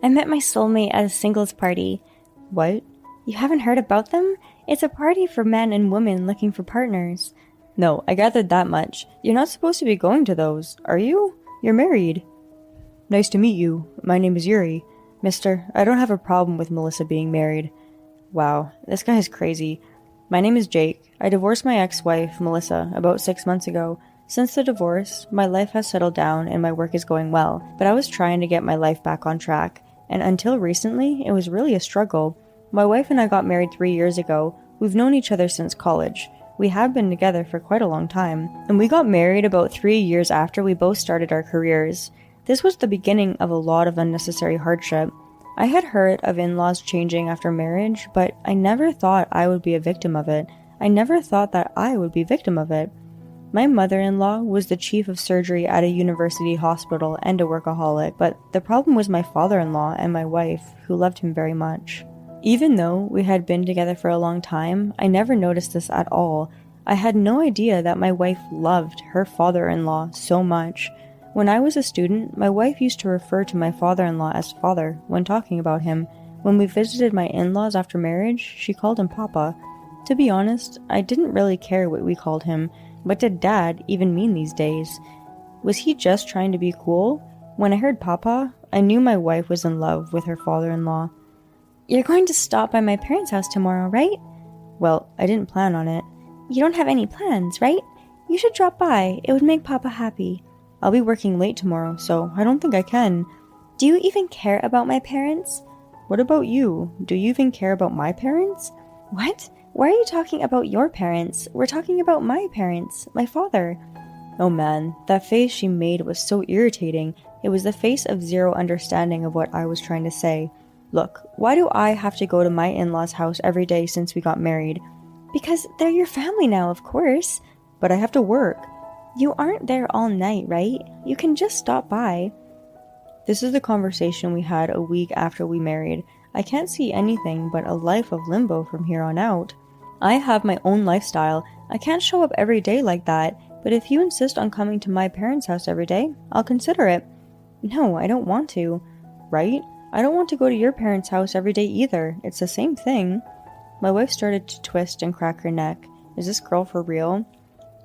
I met my soulmate at a singles party. What? You haven't heard about them? It's a party for men and women looking for partners. No, I gathered that much. You're not supposed to be going to those, are you? You're married. Nice to meet you. My name is Yuri. Mister, I don't have a problem with Melissa being married. Wow, this guy is crazy. My name is Jake. I divorced my ex-wife, Melissa, about 6 months ago. Since the divorce, my life has settled down and my work is going well, but I was trying to get my life back on track, and until recently, it was really a struggle. My wife and I got married 3 years ago. We've known each other since college. We have been together for quite a long time, and we got married about 3 years after we both started our careers. This was the beginning of a lot of unnecessary hardship. I had heard of in-laws changing after marriage, but I never thought I would be a victim of it. I never thought that I would be victim of it. My mother-in-law was the chief of surgery at a university hospital and a workaholic, but the problem was my father-in-law and my wife, who loved him very much. Even though we had been together for a long time, I never noticed this at all. I had no idea that my wife loved her father-in-law so much. When I was a student, my wife used to refer to my father-in-law as father when talking about him. When we visited my in-laws after marriage, she called him Papa. To be honest, I didn't really care what we called him. What did Dad even mean these days? Was he just trying to be cool? When I heard Papa, I knew my wife was in love with her father-in-law. You're going to stop by my parents' house tomorrow, right? Well, I didn't plan on it. You don't have any plans, right? You should drop by. It would make Papa happy. I'll be working late tomorrow, so I don't think I can. Do you even care about my parents? What about you? Do you even care about my parents? What? Why are you talking about your parents? We're talking about my parents, my father. Oh man, that face she made was so irritating. It was the face of zero understanding of what I was trying to say. Look, why do I have to go to my in-laws' house every day since we got married? Because they're your family now, of course. But I have to work. You aren't there all night, right? You can just stop by. This is the conversation we had a week after we married. I can't see anything but a life of limbo from here on out. I have my own lifestyle. I can't show up every day like that, but if you insist on coming to my parents' house every day, I'll consider it. No, I don't want to. Right? I don't want to go to your parents' house every day either. It's the same thing. My wife started to twist and crack her neck. Is this girl for real?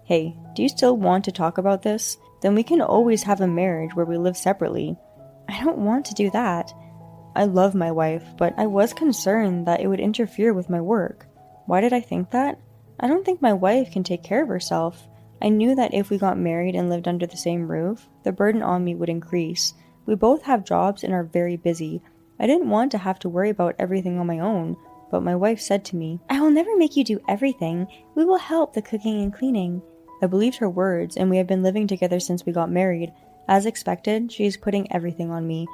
Hey, do you still want to talk about this? Then we can always have a marriage where we live separately. I don't want to do that. I love my wife, but I was concerned that it would interfere with my work. Why did I think that? I don't think my wife can take care of herself. I knew that if we got married and lived under the same roof, the burden on me would increase. We both have jobs and are very busy. I didn't want to have to worry about everything on my own, but my wife said to me, I will never make you do everything. We will help the cooking and cleaning. I believed her words, and we have been living together since we got married. As expected, she is putting everything on me.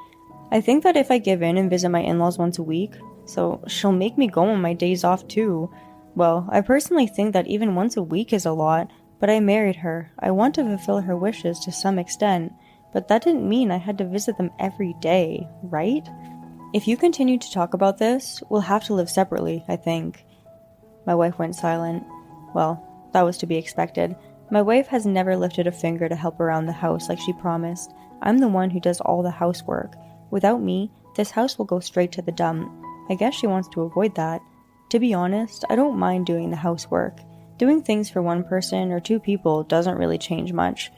I think that if I give in and visit my in-laws once a week, so she'll make me go on my days off too. Well, I personally think that even once a week is a lot, but I married her. I want to fulfill her wishes to some extent, but that didn't mean I had to visit them every day, right? If you continue to talk about this, we'll have to live separately, I think. My wife went silent. Well, that was to be expected. My wife has never lifted a finger to help around the house like she promised. I'm the one who does all the housework. Without me, this house will go straight to the dump. I guess she wants to avoid that. To be honest, I don't mind doing the housework. Doing things for one person or two people doesn't really change much.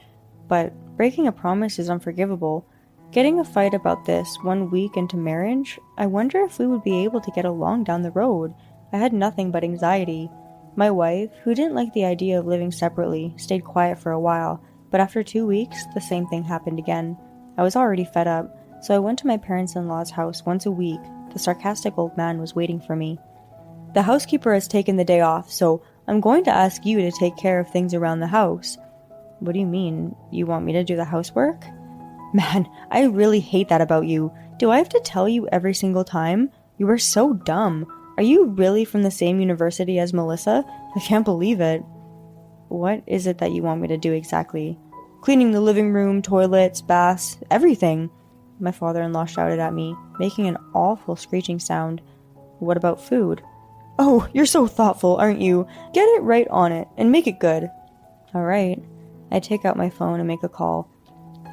But breaking a promise is unforgivable. Getting a fight about this 1 week into marriage, I wonder if we would be able to get along down the road. I had nothing but anxiety. My wife, who didn't like the idea of living separately, stayed quiet for a while, but after 2 weeks, the same thing happened again. I was already fed up, so I went to my parents-in-law's house once a week. The sarcastic old man was waiting for me. The housekeeper has taken the day off, so I'm going to ask you to take care of things around the house. What do you mean? You want me to do the housework? Man, I really hate that about you. Do I have to tell you every single time? You are so dumb. Are you really from the same university as Melissa? I can't believe it. What is it that you want me to do exactly? Cleaning the living room, toilets, baths, everything. My father-in-law shouted at me, making an awful screeching sound. What about food? Oh, you're so thoughtful, aren't you? Get it right on it, and make it good. Alright. I take out my phone and make a call.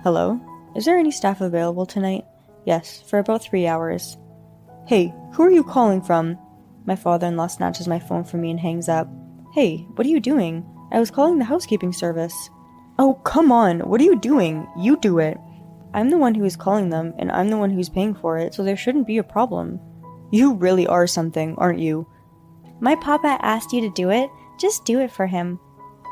Hello? Is there any staff available tonight? Yes, for about 3 hours. Hey, who are you calling from? My father-in-law snatches my phone from me and hangs up. Hey, what are you doing? I was calling the housekeeping service. Oh, come on, what are you doing? You do it. I'm the one who is calling them, and I'm the one who's paying for it, so there shouldn't be a problem. You really are something, aren't you? My papa asked you to do it. Just do it for him.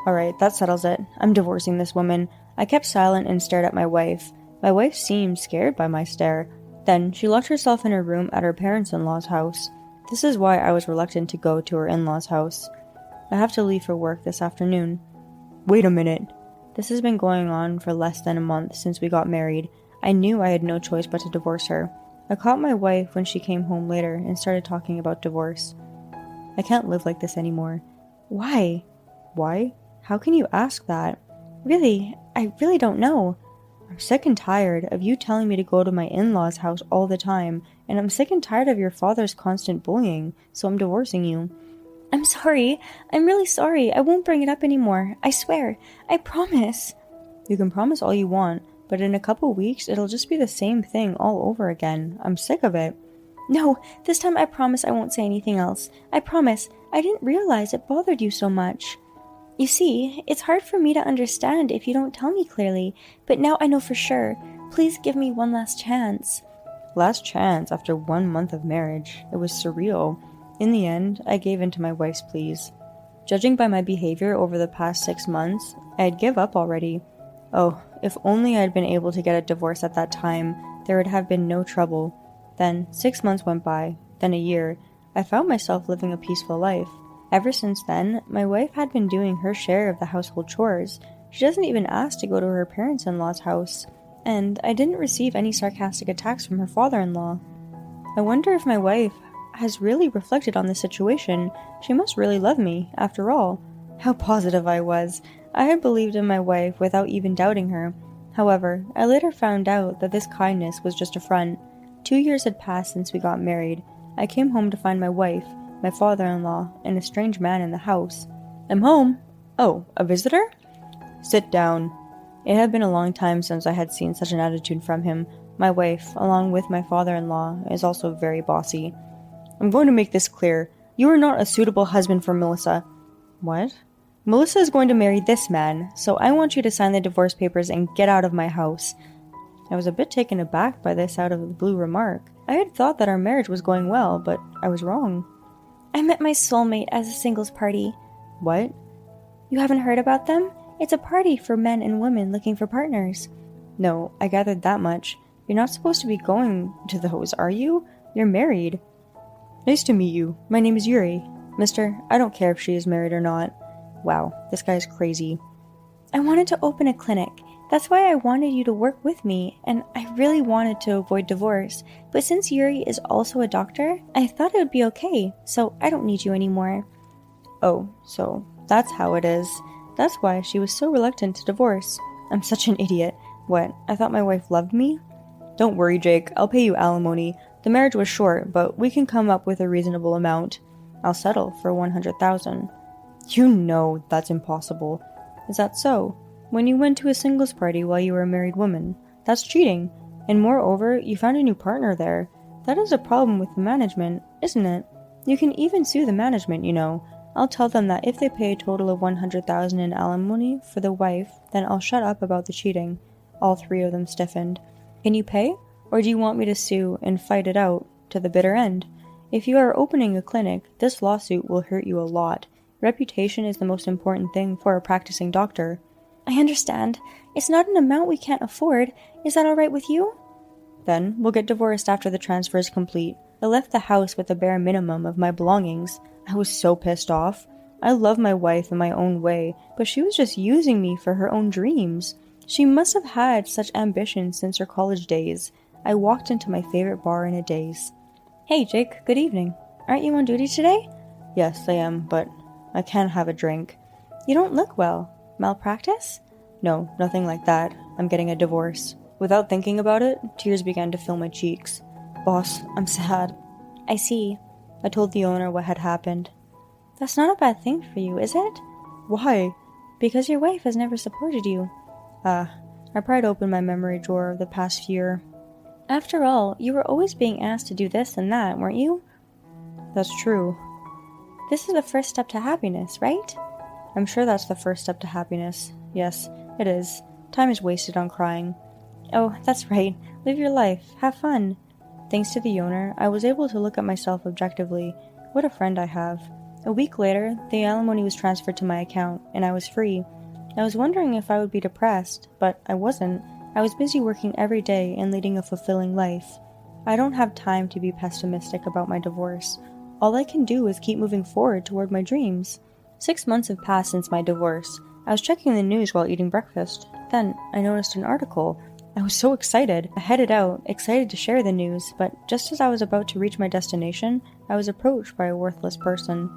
Alright, that settles it. I'm divorcing this woman. I kept silent and stared at my wife. My wife seemed scared by my stare. Then she locked herself in her room at her parents-in-law's house. This is why I was reluctant to go to her in-law's house. I have to leave for work this afternoon. Wait a minute. This has been going on for less than a month since we got married. I knew I had no choice but to divorce her. I caught my wife when she came home later and started talking about divorce. I can't live like this anymore. Why? Why? How can you ask that? Really, I really don't know. I'm sick and tired of you telling me to go to my in-laws' house all the time, and I'm sick and tired of your father's constant bullying, so I'm divorcing you. I'm sorry. I'm really sorry. I won't bring it up anymore. I swear. I promise. You can promise all you want, but in a couple weeks it'll just be the same thing all over again. I'm sick of it. No, this time I promise I won't say anything else. I promise. I didn't realize it bothered you so much. You see, it's hard for me to understand if you don't tell me clearly, but now I know for sure. Please give me one last chance. Last chance after 1 month of marriage. It was surreal. In the end, I gave in to my wife's pleas. Judging by my behavior over the past 6 months, I'd give up already. Oh, if only I'd been able to get a divorce at that time, there would have been no trouble. Then 6 months went by, then a year. I found myself living a peaceful life. Ever since then, my wife had been doing her share of the household chores. She doesn't even ask to go to her parents-in-law's house. And I didn't receive any sarcastic attacks from her father-in-law. I wonder if my wife has really reflected on the situation. She must really love me, after all. How positive I was. I had believed in my wife without even doubting her. However, I later found out that this kindness was just a front. 2 years had passed since we got married. I came home to find my wife, my father-in-law, and a strange man in the house. I'm home. Oh, a visitor? Sit down. It had been a long time since I had seen such an attitude from him. My wife, along with my father-in-law, is also very bossy. I'm going to make this clear. You are not a suitable husband for Melissa. What? Melissa is going to marry this man, so I want you to sign the divorce papers and get out of my house. I was a bit taken aback by this out-of-the-blue remark. I had thought that our marriage was going well, but I was wrong. I met my soulmate as a singles party. What? You haven't heard about them? It's a party for men and women looking for partners. No, I gathered that much. You're not supposed to be going to those, are you? You're married. Nice to meet you. My name is Yuri. Mister, I don't care if she is married or not. Wow, this guy's crazy. I wanted to open a clinic. That's why I wanted you to work with me, and I really wanted to avoid divorce. But since Yuri is also a doctor, I thought it would be okay, so I don't need you anymore. Oh, so that's how it is. That's why she was so reluctant to divorce. I'm such an idiot. What, I thought my wife loved me? Don't worry, Jake. I'll pay you alimony. The marriage was short, but we can come up with a reasonable amount. I'll settle for $100,000. You know that's impossible. Is that so? When you went to a singles party while you were a married woman, that's cheating. And moreover, you found a new partner there. That is a problem with the management, isn't it? You can even sue the management, you know. I'll tell them that if they pay a total of $100,000 in alimony for the wife, then I'll shut up about the cheating. All three of them stiffened. Can you pay? Or do you want me to sue and fight it out to the bitter end? If you are opening a clinic, this lawsuit will hurt you a lot. Reputation is the most important thing for a practicing doctor. I understand. It's not an amount we can't afford. Is that all right with you? Then we'll get divorced after the transfer is complete. I left the house with the bare minimum of my belongings. I was so pissed off. I love my wife in my own way, but she was just using me for her own dreams. She must have had such ambition since her college days. I walked into my favorite bar in a daze. Hey, Jake, good evening. Aren't you on duty today? Yes, I am, but I can't have a drink. You don't look well. Malpractice? No, nothing like that. I'm getting a divorce. Without thinking about it, tears began to fill my cheeks. Boss, I'm sad. I see. I told the owner what had happened. That's not a bad thing for you, is it? Why? Because your wife has never supported you. I pried open my memory drawer of the past year. After all, you were always being asked to do this and that, weren't you? That's true. This is the first step to happiness, right? I'm sure that's the first step to happiness. Yes, it is. Time is wasted on crying. Oh, that's right. Live your life. Have fun. Thanks to the owner, I was able to look at myself objectively. What a friend I have. A week later, the alimony was transferred to my account, and I was free. I was wondering if I would be depressed, but I wasn't. I was busy working every day and leading a fulfilling life. I don't have time to be pessimistic about my divorce. All I can do is keep moving forward toward my dreams. 6 months have passed since my divorce. I was checking the news while eating breakfast. Then I noticed an article. I was so excited. I headed out, excited to share the news, but just as I was about to reach my destination, I was approached by a worthless person.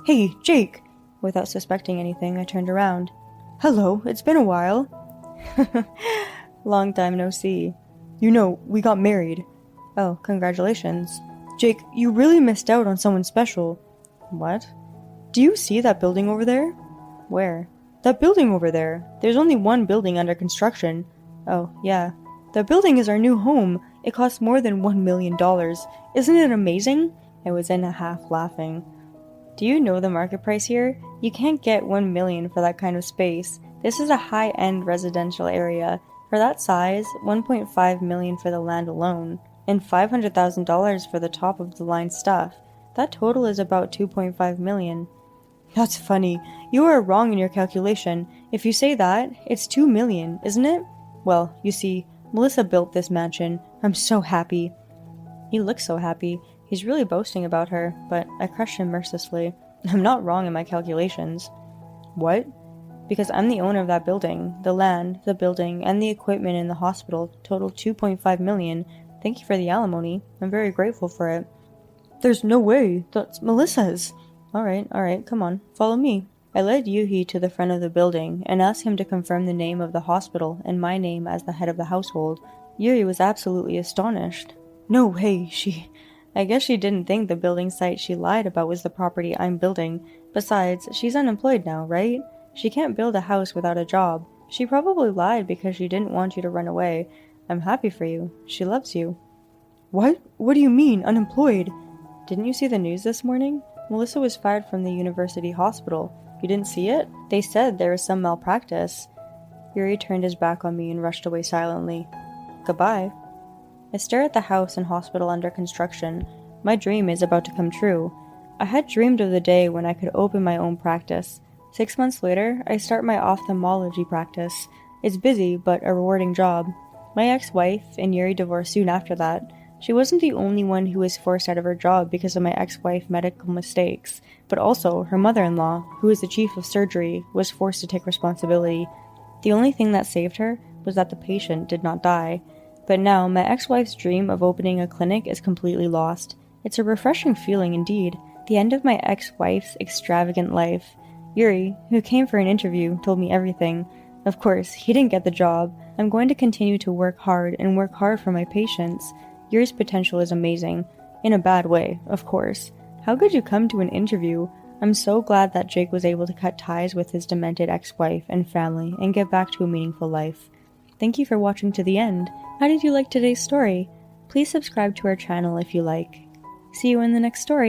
"Hey, Jake!" Without suspecting anything, I turned around. "Hello, it's been a while." "Long time no see. You know, we got married." "Oh, congratulations." "Jake, you really missed out on someone special." "What?" "Do you see that building over there?" "Where?" "That building over there. There's only one building under construction." "Oh, yeah. That building is our new home. It costs more than $1 million. Isn't it amazing?" I was in a half laughing. "Do you know the market price here? You can't get $1 million for that kind of space. This is a high-end residential area. For that size, $1.5 million for the land alone, and $500,000 for the top-of-the-line stuff. That total is about $2.5 million. "That's funny. You are wrong in your calculation. If you say that, it's $2 million, isn't it?" "Well, you see, Melissa built this mansion. I'm so happy." He looks so happy. He's really boasting about her, but I crushed him mercilessly. I'm not wrong in my calculations. "What?" "Because I'm the owner of that building. The land, the building, and the equipment in the hospital total $2.5 million. Thank you for the alimony. I'm very grateful for it." "There's no way. That's Melissa's." Alright, come on. Follow me." I led Yuhi to the front of the building and asked him to confirm the name of the hospital and my name as the head of the household. Yuri was absolutely astonished. "No way, I guess she didn't think the building site she lied about was the property I'm building. Besides, she's unemployed now, right? She can't build a house without a job. She probably lied because she didn't want you to run away. I'm happy for you. She loves you." "What? What do you mean, unemployed?" "Didn't you see the news this morning? Melissa was fired from the university hospital. You didn't see it? They said there was some malpractice." Yuri turned his back on me and rushed away silently. "Goodbye." I stare at the house and hospital under construction. My dream is about to come true. I had dreamed of the day when I could open my own practice. 6 months later, I start my ophthalmology practice. It's busy, but a rewarding job. My ex-wife and Yuri divorced soon after that. She wasn't the only one who was forced out of her job because of my ex-wife's medical mistakes, but also her mother-in-law, who is the chief of surgery, was forced to take responsibility. The only thing that saved her was that the patient did not die. But now, my ex-wife's dream of opening a clinic is completely lost. It's a refreshing feeling indeed. The end of my ex-wife's extravagant life. Yuri, who came for an interview, told me everything. Of course, he didn't get the job. I'm going to continue to work hard and work hard for my patients. Yuri's potential is amazing. In a bad way, of course. How could you come to an interview? I'm so glad that Jake was able to cut ties with his demented ex-wife and family and get back to a meaningful life. Thank you for watching to the end. How did you like today's story? Please subscribe to our channel if you like. See you in the next story.